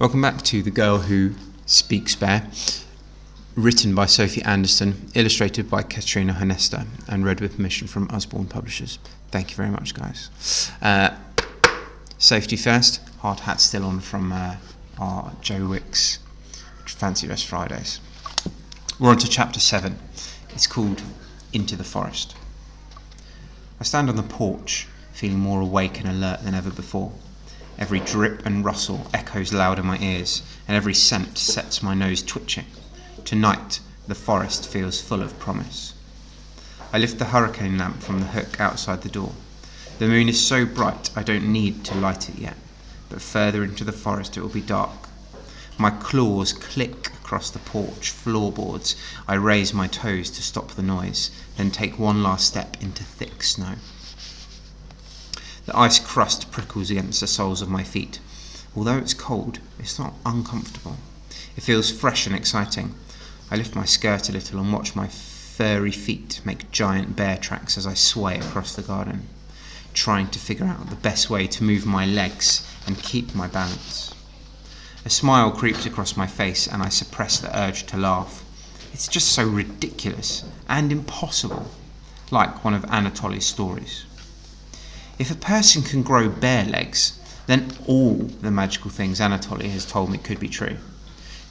Welcome back to The Girl Who Speaks Bear, written by Sophie Anderson, illustrated by Katrina Honesta, and read with permission from Usborne Publishers. Thank you very much, guys. Safety first, hard hat still on from our Joe Wicks Fancy Dress Fridays. We're on to chapter 7. It's called Into the Forest. I stand on the porch, feeling more awake and alert than ever before. Every drip and rustle echoes loud in my ears, and every scent sets my nose twitching. Tonight, the forest feels full of promise. I lift the hurricane lamp from the hook outside the door. The moon is so bright I don't need to light it yet, but further into the forest it will be dark. My claws click across the porch floorboards. I raise my toes to stop the noise, then take one last step into thick snow. The ice crust prickles against the soles of my feet. Although it's cold, it's not uncomfortable. It feels fresh and exciting. I lift my skirt a little and watch my furry feet make giant bear tracks as I sway across the garden, trying to figure out the best way to move my legs and keep my balance. A smile creeps across my face and I suppress the urge to laugh. It's just so ridiculous and impossible, like one of Anatoly's stories. If a person can grow bear legs, then all the magical things Anatoly has told me could be true.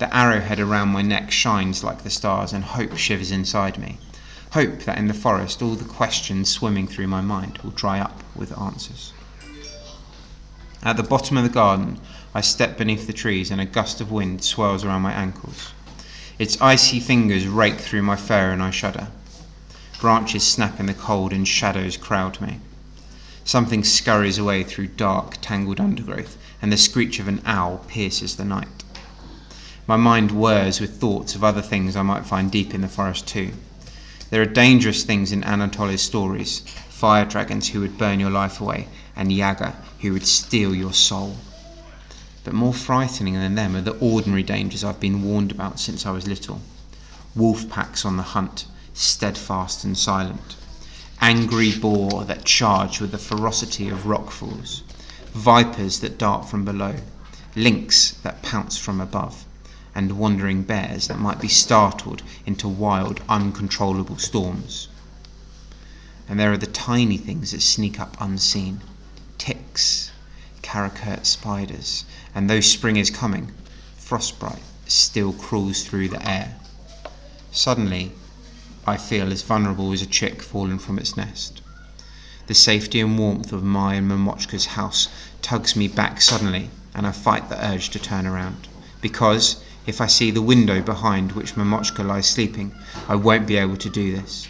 The arrowhead around my neck shines like the stars, and hope shivers inside me. Hope that in the forest all the questions swimming through my mind will dry up with answers. At the bottom of the garden, I step beneath the trees and a gust of wind swirls around my ankles. Its icy fingers rake through my fur and I shudder. Branches snap in the cold and shadows crowd me. Something scurries away through dark, tangled undergrowth, and the screech of an owl pierces the night. My mind whirs with thoughts of other things I might find deep in the forest too. There are dangerous things in Anatoly's stories, fire dragons who would burn your life away, and Yaga who would steal your soul. But more frightening than them are the ordinary dangers I've been warned about since I was little. Wolf packs on the hunt, steadfast and silent. Angry boar that charge with the ferocity of rockfalls, vipers that dart from below, lynx that pounce from above, and wandering bears that might be startled into wild, uncontrollable storms. And there are the tiny things that sneak up unseen, ticks, caracoet spiders, and though spring is coming, frostbite still crawls through the air. Suddenly, I feel as vulnerable as a chick fallen from its nest. The safety and warmth of my and Momochka's house tugs me back suddenly, and I fight the urge to turn around. Because, if I see the window behind which Momochka lies sleeping, I won't be able to do this.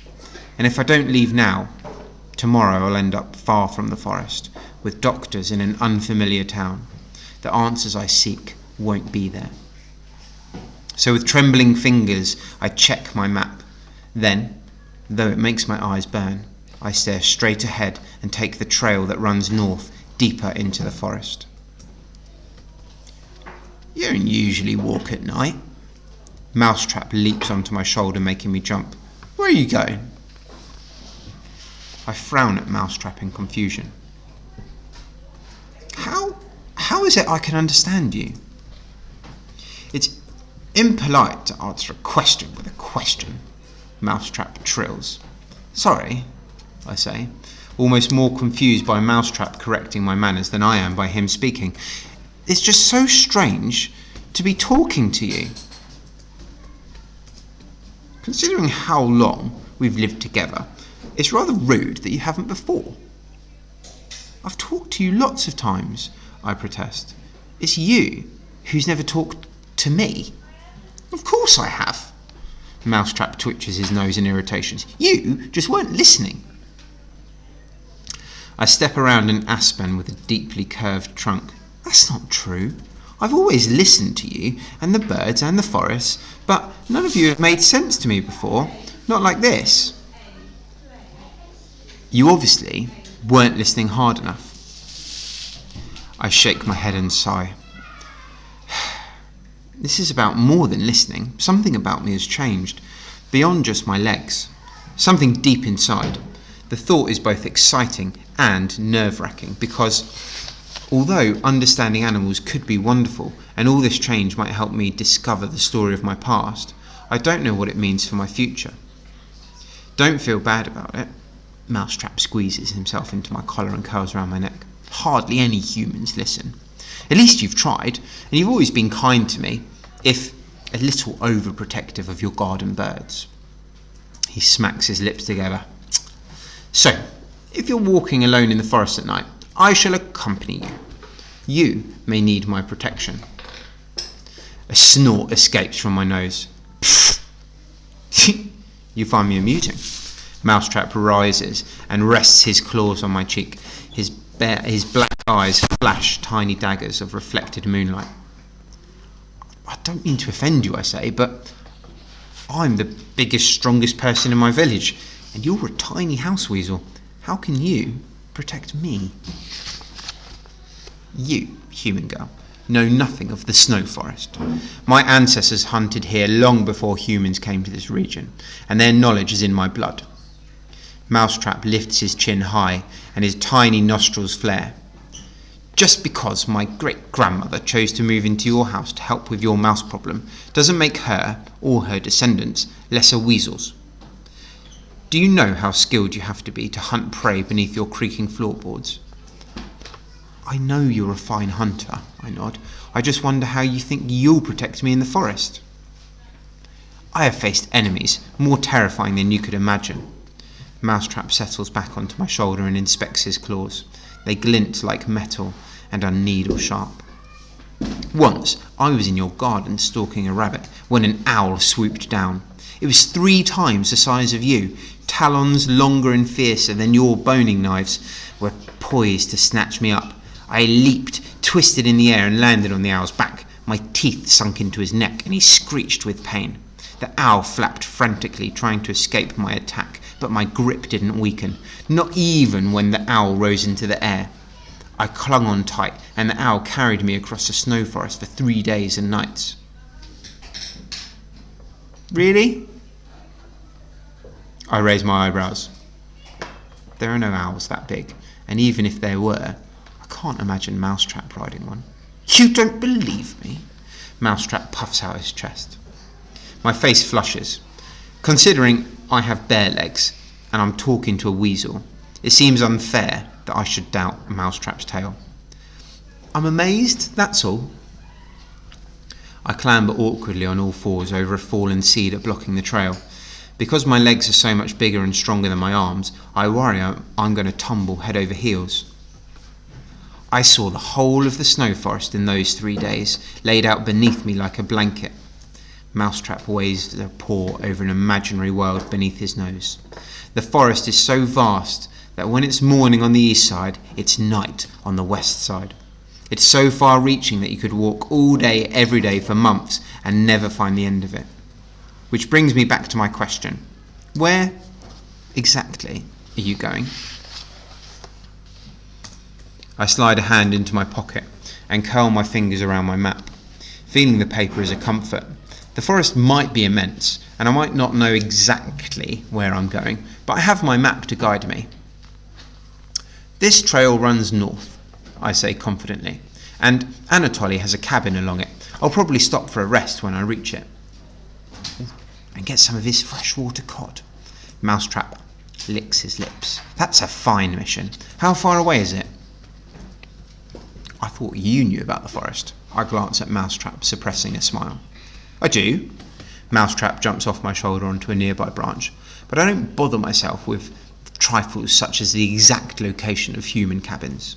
And if I don't leave now, tomorrow I'll end up far from the forest, with doctors in an unfamiliar town. The answers I seek won't be there. So with trembling fingers, I check my map. Then, though it makes my eyes burn, I stare straight ahead and take the trail that runs north, deeper into the forest. You don't usually walk at night. Mousetrap leaps onto my shoulder, making me jump. Where are you going? I frown at Mousetrap in confusion. How is it I can understand you? It's impolite to answer a question with a question, Mousetrap trills. Sorry, I say, almost more confused by Mousetrap correcting my manners than I am by him speaking. It's just so strange to be talking to you. Considering how long we've lived together, it's rather rude that you haven't before. I've talked to you lots of times, I protest. It's you who's never talked to me. Of course I have. Mousetrap twitches his nose in irritation. You just weren't listening. I step around an aspen with a deeply curved trunk. That's not true. I've always listened to you, and the birds and the forests, but none of you have made sense to me before. Not like this. You obviously weren't listening hard enough. I shake my head and sigh. This is about more than listening. Something about me has changed, beyond just my legs. Something deep inside. The thought is both exciting and nerve-wracking, because Although understanding animals could be wonderful, and all this change might help me discover the story of my past, I don't know what it means for my future. Don't feel bad about it. Mousetrap squeezes himself into my collar and curls around my neck. Hardly any humans listen. At least you've tried, and you've always been kind to me, if a little overprotective of your garden birds. He smacks his lips together. So, if you're walking alone in the forest at night, I shall accompany you. You may need my protection. A snort escapes from my nose. You find me amusing. Mousetrap rises and rests his claws on my cheek. His black eyes flash tiny daggers of reflected moonlight. I don't mean to offend you, I say, but I'm the biggest, strongest person in my village, and you're a tiny house weasel. How can you protect me? You, human girl, know nothing of the snow forest. My ancestors hunted here long before humans came to this region, and their knowledge is in my blood. Mousetrap lifts his chin high, and his tiny nostrils flare. Just because my great-grandmother chose to move into your house to help with your mouse problem doesn't make her, or her descendants, lesser weasels. Do you know how skilled you have to be to hunt prey beneath your creaking floorboards? I know you're a fine hunter, I nod. I just wonder how you think you'll protect me in the forest. I have faced enemies more terrifying than you could imagine. Mousetrap settles back onto my shoulder and inspects his claws. They glint like metal and are needle sharp. Once, I was in your garden stalking a rabbit when an owl swooped down. It was 3 times the size of you. Talons longer and fiercer than your boning knives were poised to snatch me up. I leaped, twisted in the air and landed on the owl's back. My teeth sunk into his neck and he screeched with pain. The owl flapped frantically, trying to escape my attack, but my grip didn't weaken, not even when the owl rose into the air. I clung on tight, and the owl carried me across the snow forest for 3 days and nights. Really? I raised my eyebrows. There are no owls that big, and even if there were, I can't imagine Mousetrap riding one. You don't believe me? Mousetrap puffs out his chest. My face flushes. Considering I have bare legs and I'm talking to a weasel, it seems unfair that I should doubt Mousetrap's tale. I'm amazed, that's all. I clamber awkwardly on all fours over a fallen cedar blocking the trail. Because my legs are so much bigger and stronger than my arms, I worry I'm going to tumble head over heels. I saw the whole of the snow forest in those 3 days, laid out beneath me like a blanket. Mousetrap waves a paw over an imaginary world beneath his nose. The forest is so vast that when it's morning on the east side, it's night on the west side. It's so far-reaching that you could walk all day, every day for months and never find the end of it. Which brings me back to my question. Where exactly are you going? I slide a hand into my pocket and curl my fingers around my map. Feeling the paper is a comfort. The forest might be immense, and I might not know exactly where I'm going, but I have my map to guide me. This trail runs north, I say confidently, and Anatoly has a cabin along it. I'll probably stop for a rest when I reach it. And get some of his freshwater cod. Mousetrap licks his lips. That's a fine mission. How far away is it? I thought you knew about the forest. I glance at Mousetrap, suppressing a smile. I do. Mousetrap jumps off my shoulder onto a nearby branch, but I don't bother myself with trifles such as the exact location of human cabins.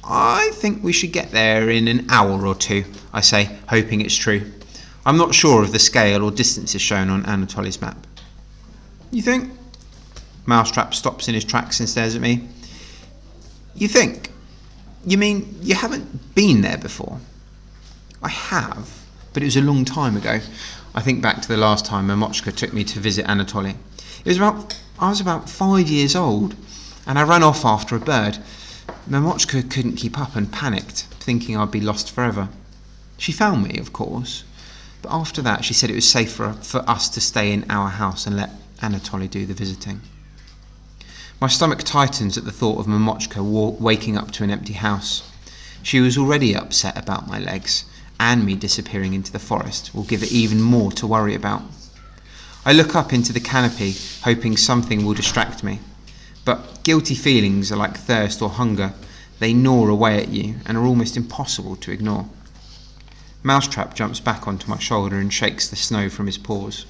I think we should get there in an hour or 2, I say, hoping it's true. I'm not sure of the scale or distances shown on Anatoly's map. You think? Mousetrap stops in his tracks and stares at me. You think? You mean you haven't been there before? I have, but it was a long time ago. I think back to the last time Mamochka took me to visit Anatoly. I was about 5 years old, and I ran off after a bird. Mamochka couldn't keep up and panicked, thinking I'd be lost forever. She found me, of course, but after that she said it was safer for us to stay in our house and let Anatoly do the visiting. My stomach tightens at the thought of Momochka waking up to an empty house. She was already upset about my legs, and me disappearing into the forest will give her even more to worry about. I look up into the canopy, hoping something will distract me. But guilty feelings are like thirst or hunger. They gnaw away at you and are almost impossible to ignore. Mousetrap jumps back onto my shoulder and shakes the snow from his paws.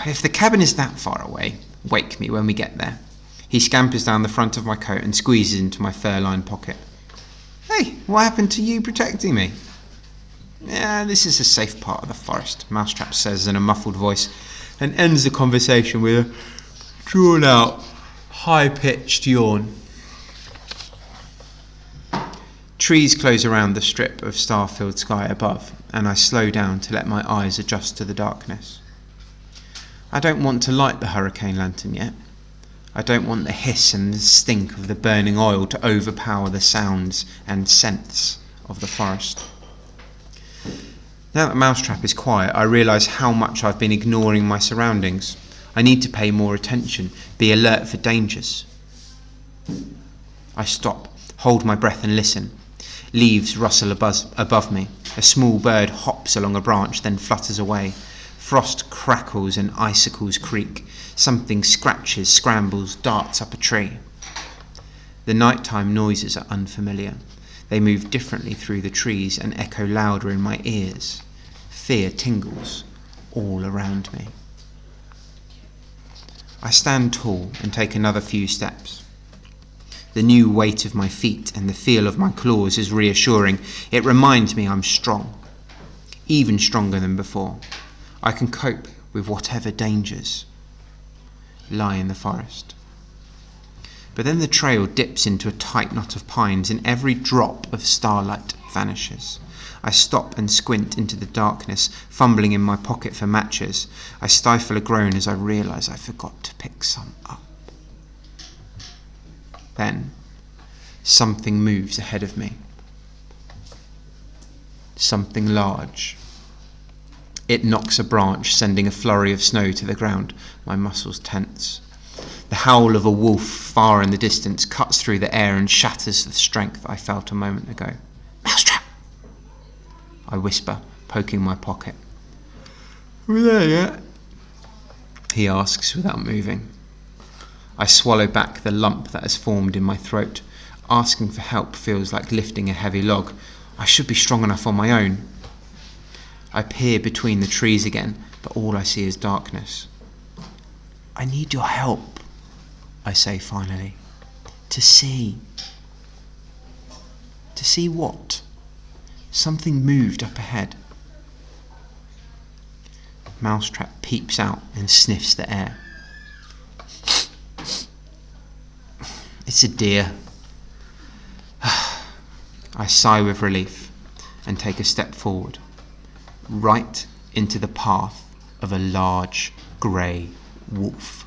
If the cabin is that far away, wake me when we get there. He scampers down the front of my coat and squeezes into my fur-lined pocket. Hey, what happened to you protecting me? Yeah, this is a safe part of the forest, Mousetrap says in a muffled voice, and ends the conversation with a drawn-out, high-pitched yawn. Trees close around the strip of star-filled sky above, and I slow down to let my eyes adjust to the darkness. I don't want to light the hurricane lantern yet. I don't want the hiss and the stink of the burning oil to overpower the sounds and scents of the forest. Now that Mousetrap is quiet, I realise how much I've been ignoring my surroundings. I need to pay more attention, be alert for dangers. I stop, hold my breath and listen. Leaves rustle above me. A small bird hops along a branch, then flutters away. Frost crackles and icicles creak. Something scratches, scrambles, darts up a tree. The nighttime noises are unfamiliar. They move differently through the trees and echo louder in my ears. Fear tingles all around me. I stand tall and take another few steps. The new weight of my feet and the feel of my claws is reassuring. It reminds me I'm strong, even stronger than before. I can cope with whatever dangers lie in the forest. But then the trail dips into a tight knot of pines and every drop of starlight vanishes. I stop and squint into the darkness, fumbling in my pocket for matches. I stifle a groan as I realise I forgot to pick some up. Then, something moves ahead of me. Something large. It knocks a branch, sending a flurry of snow to the ground. My muscles tense. The howl of a wolf far in the distance cuts through the air and shatters the strength I felt a moment ago. Mousetrap! I whisper, poking my pocket. Are we there yet? He asks without moving. I swallow back the lump that has formed in my throat. Asking for help feels like lifting a heavy log. I should be strong enough on my own. I peer between the trees again, but all I see is darkness. I need your help, I say finally. To see. To see what? Something moved up ahead. Mousetrap peeps out and sniffs the air. It's a deer. I sigh with relief and take a step forward, right into the path of a large grey wolf.